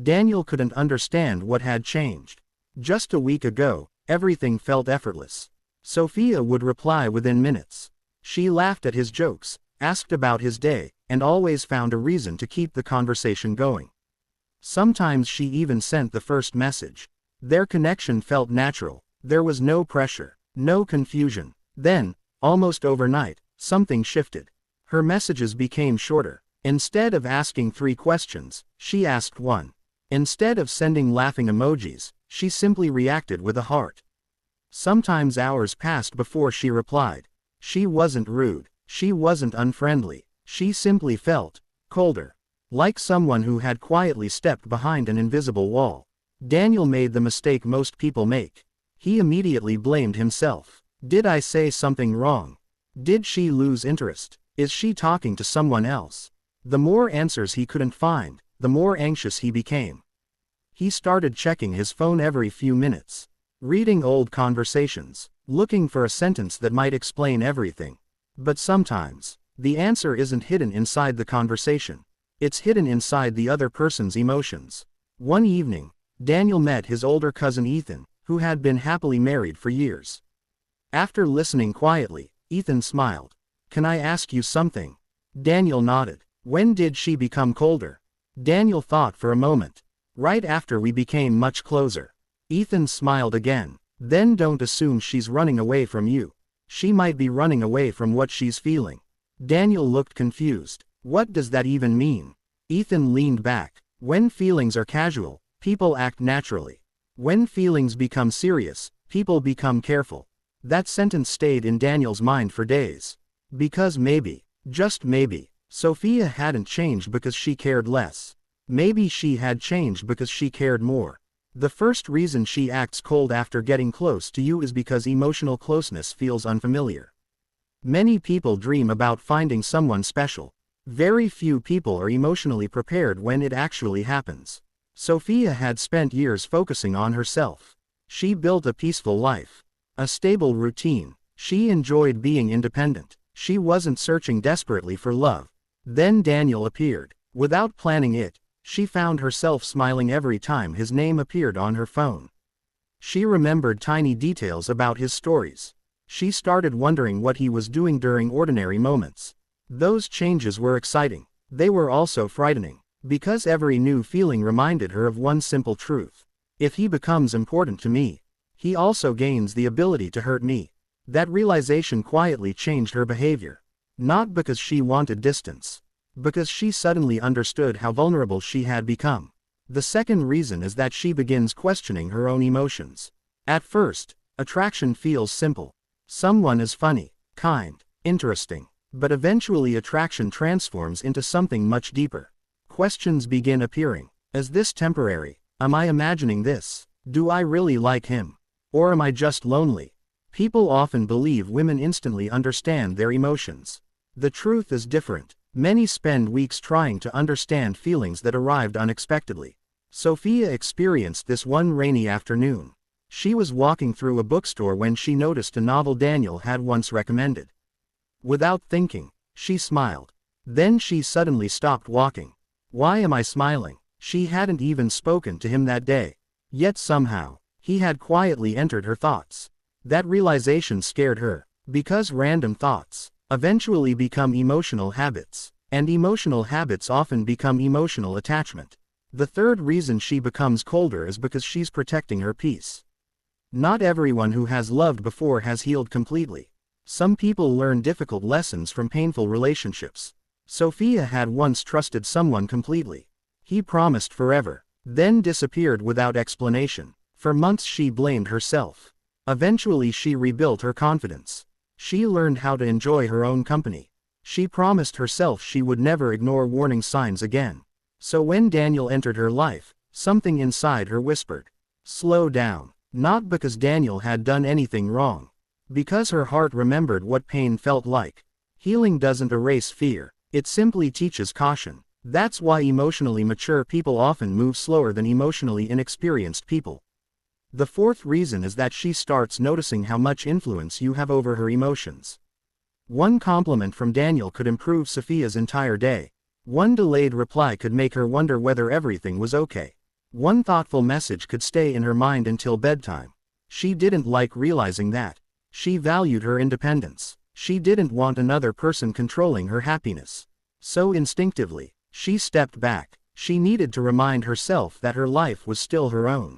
Daniel couldn't understand what had changed. Just a week ago, everything felt effortless. Sophia would reply within minutes. She laughed at his jokes, asked about his day, and always found a reason to keep the conversation going. Sometimes she even sent the first message. Their connection felt natural. There was no pressure, no confusion. Then, almost overnight, something shifted. Her messages became shorter. Instead of asking 3 questions, she asked 1. Instead of sending laughing emojis, she simply reacted with a heart. Sometimes hours passed before she replied. She wasn't rude, she wasn't unfriendly, she simply felt colder. Like someone who had quietly stepped behind an invisible wall. Daniel made the mistake most people make. He immediately blamed himself. Did I say something wrong? Did she lose interest? Is she talking to someone else? The more answers he couldn't find, the more anxious he became. He started checking his phone every few minutes, reading old conversations, looking for a sentence that might explain everything. But sometimes, the answer isn't hidden inside the conversation. It's hidden inside the other person's emotions. One evening, Daniel met his older cousin Ethan, who had been happily married for years. After listening quietly, Ethan smiled. "Can I ask you something?" Daniel nodded. "When did she become colder?" Daniel thought for a moment. "Right after we became much closer." Ethan smiled again. "Then don't assume she's running away from you. She might be running away from what she's feeling." Daniel looked confused. "What does that even mean?" Ethan leaned back. "When feelings are casual, people act naturally. When feelings become serious, people become careful." That sentence stayed in Daniel's mind for days. Because maybe, just maybe, Sophia hadn't changed because she cared less. Maybe she had changed because she cared more. The first reason she acts cold after getting close to you is because emotional closeness feels unfamiliar. Many people dream about finding someone special. Very few people are emotionally prepared when it actually happens. Sophia had spent years focusing on herself. She built a peaceful life, a stable routine. She enjoyed being independent. She wasn't searching desperately for love. Then Daniel appeared. Without planning it, she found herself smiling every time his name appeared on her phone. She remembered tiny details about his stories. She started wondering what he was doing during ordinary moments. Those changes were exciting. They were also frightening, because every new feeling reminded her of one simple truth. If he becomes important to me, he also gains the ability to hurt me. That realization quietly changed her behavior. Not because she wanted distance, because she suddenly understood how vulnerable she had become. The second reason is that she begins questioning her own emotions. At first, attraction feels simple. Someone is funny, kind, interesting. But eventually attraction transforms into something much deeper. Questions begin appearing. Is this temporary? Am I imagining this? Do I really like him? Or am I just lonely? People often believe women instantly understand their emotions. The truth is different. Many spend weeks trying to understand feelings that arrived unexpectedly. Sophia experienced this one rainy afternoon. She was walking through a bookstore when she noticed a novel Daniel had once recommended. Without thinking, she smiled. Then she suddenly stopped walking. Why am I smiling? She hadn't even spoken to him that day. Yet somehow, he had quietly entered her thoughts. That realization scared her, because random thoughts eventually become emotional habits, and emotional habits often become emotional attachment. The third reason she becomes colder is because she's protecting her peace. Not everyone who has loved before has healed completely. Some people learn difficult lessons from painful relationships. Sophia had once trusted someone completely. He promised forever, then disappeared without explanation. For months she blamed herself. Eventually she rebuilt her confidence. She learned how to enjoy her own company. She promised herself she would never ignore warning signs again. So when Daniel entered her life, something inside her whispered, "Slow down." Not because Daniel had done anything wrong. Because her heart remembered what pain felt like. Healing doesn't erase fear, it simply teaches caution. That's why emotionally mature people often move slower than emotionally inexperienced people. The fourth reason is that she starts noticing how much influence you have over her emotions. One compliment from Daniel could improve Sophia's entire day. One delayed reply could make her wonder whether everything was okay. One thoughtful message could stay in her mind until bedtime. She didn't like realizing that. She valued her independence. She didn't want another person controlling her happiness. So instinctively, she stepped back. She needed to remind herself that her life was still her own.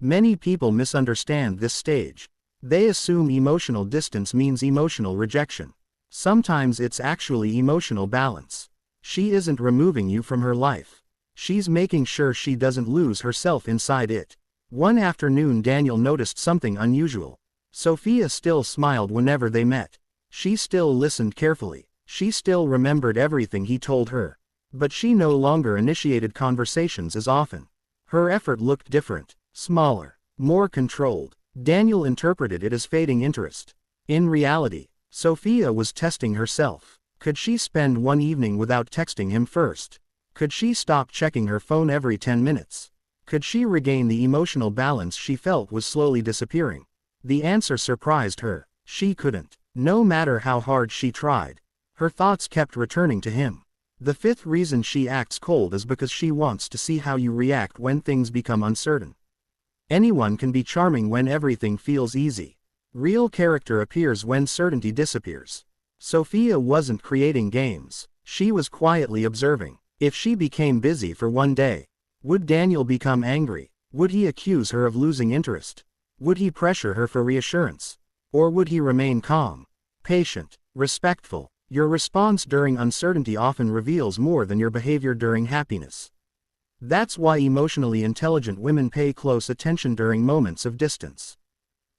Many people misunderstand this stage. They assume emotional distance means emotional rejection. Sometimes it's actually emotional balance. She isn't removing you from her life. She's making sure she doesn't lose herself inside it. One afternoon Daniel noticed something unusual. Sophia still smiled whenever they met. She still listened carefully. She still remembered everything he told her. But she no longer initiated conversations as often. Her effort looked different, smaller, more controlled. Daniel interpreted it as fading interest. In reality, Sophia was testing herself. Could she spend one evening without texting him first? Could she stop checking her phone every 10 minutes? Could she regain the emotional balance she felt was slowly disappearing? The answer surprised her. She couldn't. No matter how hard she tried. Her thoughts kept returning to him. The fifth reason she acts cold is because she wants to see how you react when things become uncertain. Anyone can be charming when everything feels easy. Real character appears when certainty disappears. Sophia wasn't creating games. She was quietly observing. If she became busy for one day, would Daniel become angry? Would he accuse her of losing interest? Would he pressure her for reassurance? Or would he remain calm, patient, respectful? Your response during uncertainty often reveals more than your behavior during happiness. That's why emotionally intelligent women pay close attention during moments of distance.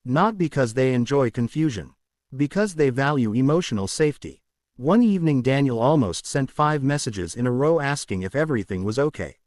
Not because they enjoy confusion. Because they value emotional safety. One evening Daniel almost sent 5 messages in a row asking if everything was okay.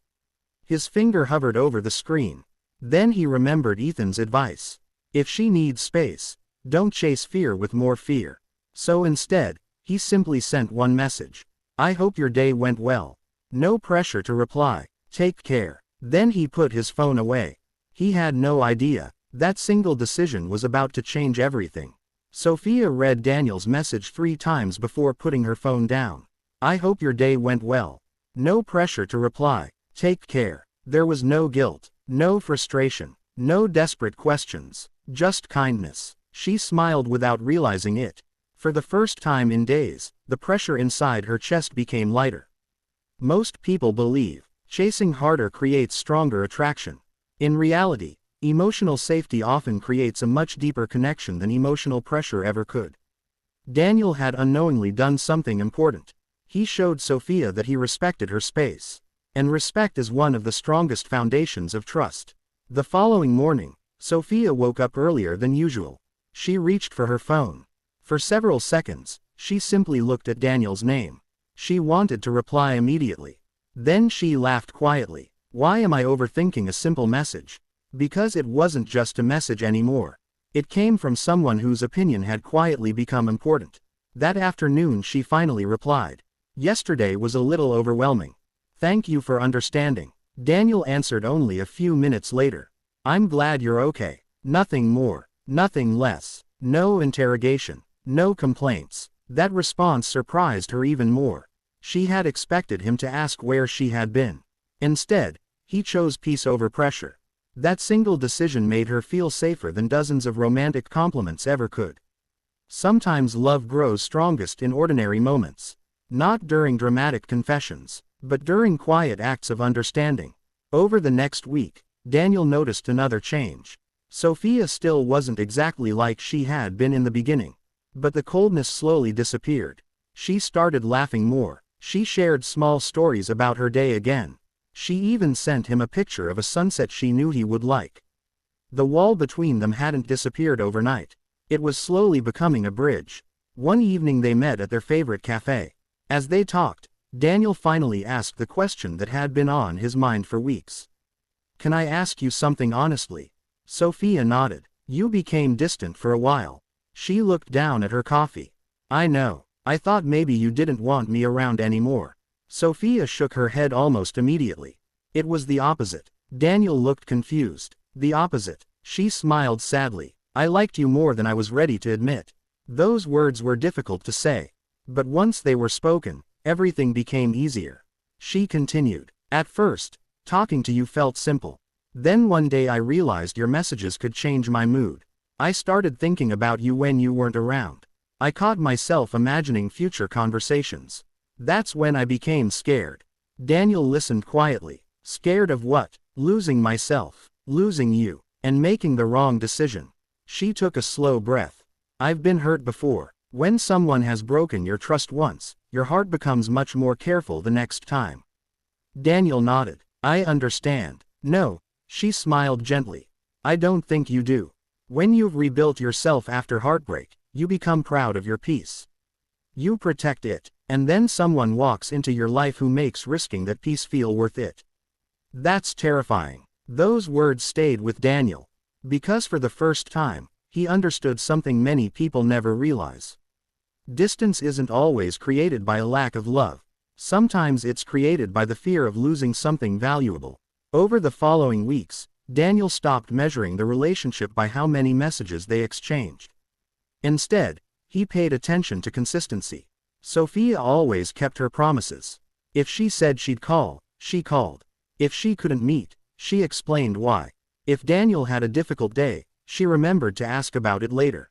His finger hovered over the screen. Then he remembered Ethan's advice. If she needs space, don't chase fear with more fear. So instead, he simply sent one message. I hope your day went well. No pressure to reply. Take care. Then he put his phone away. He had no idea. That single decision was about to change everything. Sophia read Daniel's message 3 times before putting her phone down. I hope your day went well. No pressure to reply. Take care. There was no guilt, no frustration, no desperate questions, just kindness. She smiled without realizing it. For the first time in days, the pressure inside her chest became lighter. Most people believe chasing harder creates stronger attraction. In reality, emotional safety often creates a much deeper connection than emotional pressure ever could. Daniel had unknowingly done something important. He showed Sophia that he respected her space. And respect is one of the strongest foundations of trust. The following morning, Sophia woke up earlier than usual. She reached for her phone. For several seconds, she simply looked at Daniel's name. She wanted to reply immediately. Then she laughed quietly. Why am I overthinking a simple message? Because it wasn't just a message anymore. It came from someone whose opinion had quietly become important. That afternoon she finally replied. Yesterday was a little overwhelming. Thank you for understanding. Daniel answered only a few minutes later. I'm glad you're okay. Nothing more, nothing less. No interrogation. No complaints. That response surprised her even more. She had expected him to ask where she had been. Instead, he chose peace over pressure. That single decision made her feel safer than dozens of romantic compliments ever could. Sometimes love grows strongest in ordinary moments. Not during dramatic confessions, but during quiet acts of understanding. Over the next week, Daniel noticed another change. Sophia still wasn't exactly like she had been in the beginning. But the coldness slowly disappeared. She started laughing more. She shared small stories about her day again. She even sent him a picture of a sunset she knew he would like. The wall between them hadn't disappeared overnight. It was slowly becoming a bridge. One evening they met at their favorite cafe. As they talked, Daniel finally asked the question that had been on his mind for weeks. Can I ask you something honestly? Sophia nodded. You became distant for a while. She looked down at her coffee. I know. I thought maybe you didn't want me around anymore. Sophia shook her head almost immediately. It was the opposite. Daniel looked confused. The opposite. She smiled sadly. I liked you more than I was ready to admit. Those words were difficult to say. But once they were spoken, everything became easier. She continued. At first, Talking to you felt simple. Then one day I realized your messages could change my mood. I started thinking about you when you weren't around. I caught myself imagining future conversations. That's when I became scared. Daniel listened quietly. Scared of what? Losing myself, losing you, and making the wrong decision. She took a slow breath. I've been hurt before. When someone has broken your trust once, your heart becomes much more careful the next time. Daniel nodded. I understand. No, she smiled gently. I don't think you do. When you've rebuilt yourself after heartbreak, you become proud of your peace. You protect it, and then someone walks into your life who makes risking that peace feel worth it. That's terrifying. Those words stayed with Daniel. Because for the first time, he understood something many people never realize. Distance isn't always created by a lack of love. Sometimes it's created by the fear of losing something valuable. Over the following weeks, Daniel stopped measuring the relationship by how many messages they exchanged. Instead, he paid attention to consistency. Sophia always kept her promises. If she said she'd call, she called. If she couldn't meet, she explained why. If Daniel had a difficult day, she remembered to ask about it later.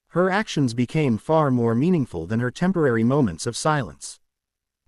Her actions became far more meaningful than her temporary moments of silence.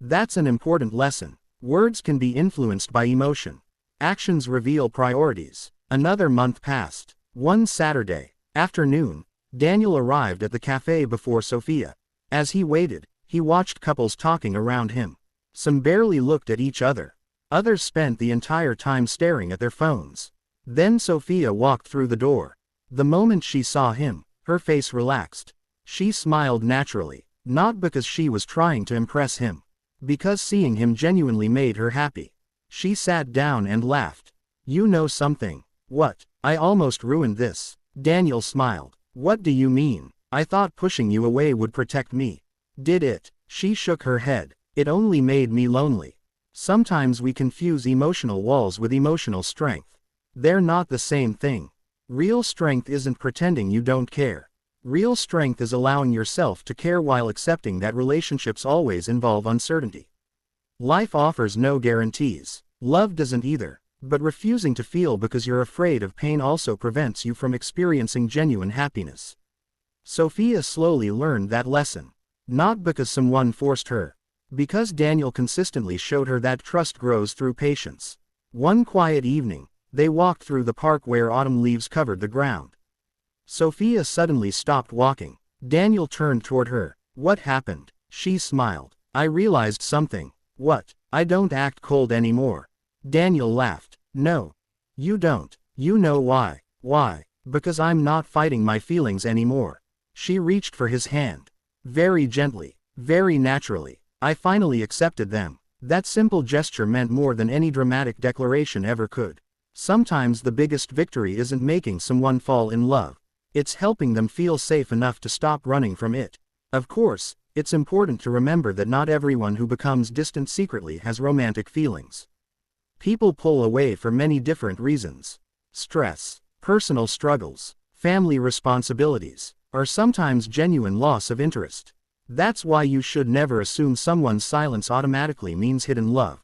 That's an important lesson. Words can be influenced by emotion. Actions reveal priorities. Another month passed. One Saturday afternoon, Daniel arrived at the cafe before Sophia. As he waited, he watched couples talking around him. Some barely looked at each other. Others spent the entire time staring at their phones. Then Sophia walked through the door. The moment she saw him, her face relaxed. She smiled naturally, not because she was trying to impress him, because seeing him genuinely made her happy. She sat down and laughed. You know something. What? I almost ruined this. Daniel smiled. What do you mean? I thought pushing you away would protect me. Did it? She shook her head. It only made me lonely. Sometimes we confuse emotional walls with emotional strength. They're not the same thing. Real strength isn't pretending you don't care. Real strength is allowing yourself to care while accepting that relationships always involve uncertainty. Life offers no guarantees. Love doesn't either. But refusing to feel because you're afraid of pain also prevents you from experiencing genuine happiness. Sophia slowly learned that lesson. Not because someone forced her. Because Daniel consistently showed her that trust grows through patience. One quiet evening, they walked through the park where autumn leaves covered the ground. Sophia suddenly stopped walking. Daniel turned toward her. What happened? She smiled. I realized something. What? I don't act cold anymore. Daniel laughed. No. You don't. You know why. Why? Because I'm not fighting my feelings anymore. She reached for his hand. Very gently. Very naturally. I finally accepted them. That simple gesture meant more than any dramatic declaration ever could. Sometimes the biggest victory isn't making someone fall in love. It's helping them feel safe enough to stop running from it. Of course, it's important to remember that not everyone who becomes distant secretly has romantic feelings. People pull away for many different reasons. Stress, personal struggles, family responsibilities, or sometimes genuine loss of interest. That's why you should never assume someone's silence automatically means hidden love.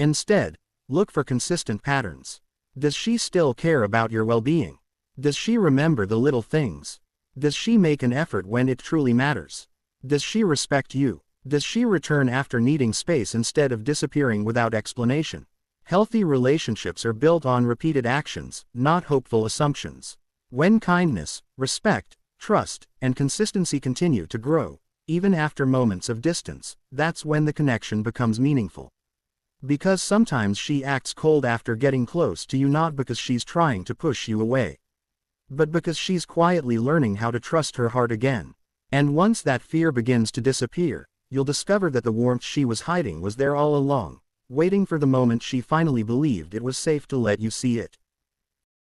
Instead, look for consistent patterns. Does she still care about your well-being? Does she remember the little things? Does she make an effort when it truly matters? Does she respect you? Does she return after needing space instead of disappearing without explanation? Healthy relationships are built on repeated actions, not hopeful assumptions. When kindness, respect, trust, and consistency continue to grow, even after moments of distance, that's when the connection becomes meaningful. Because sometimes she acts cold after getting close to you not because she's trying to push you away, but because she's quietly learning how to trust her heart again. And once that fear begins to disappear, you'll discover that the warmth she was hiding was there all along, waiting for the moment she finally believed it was safe to let you see it.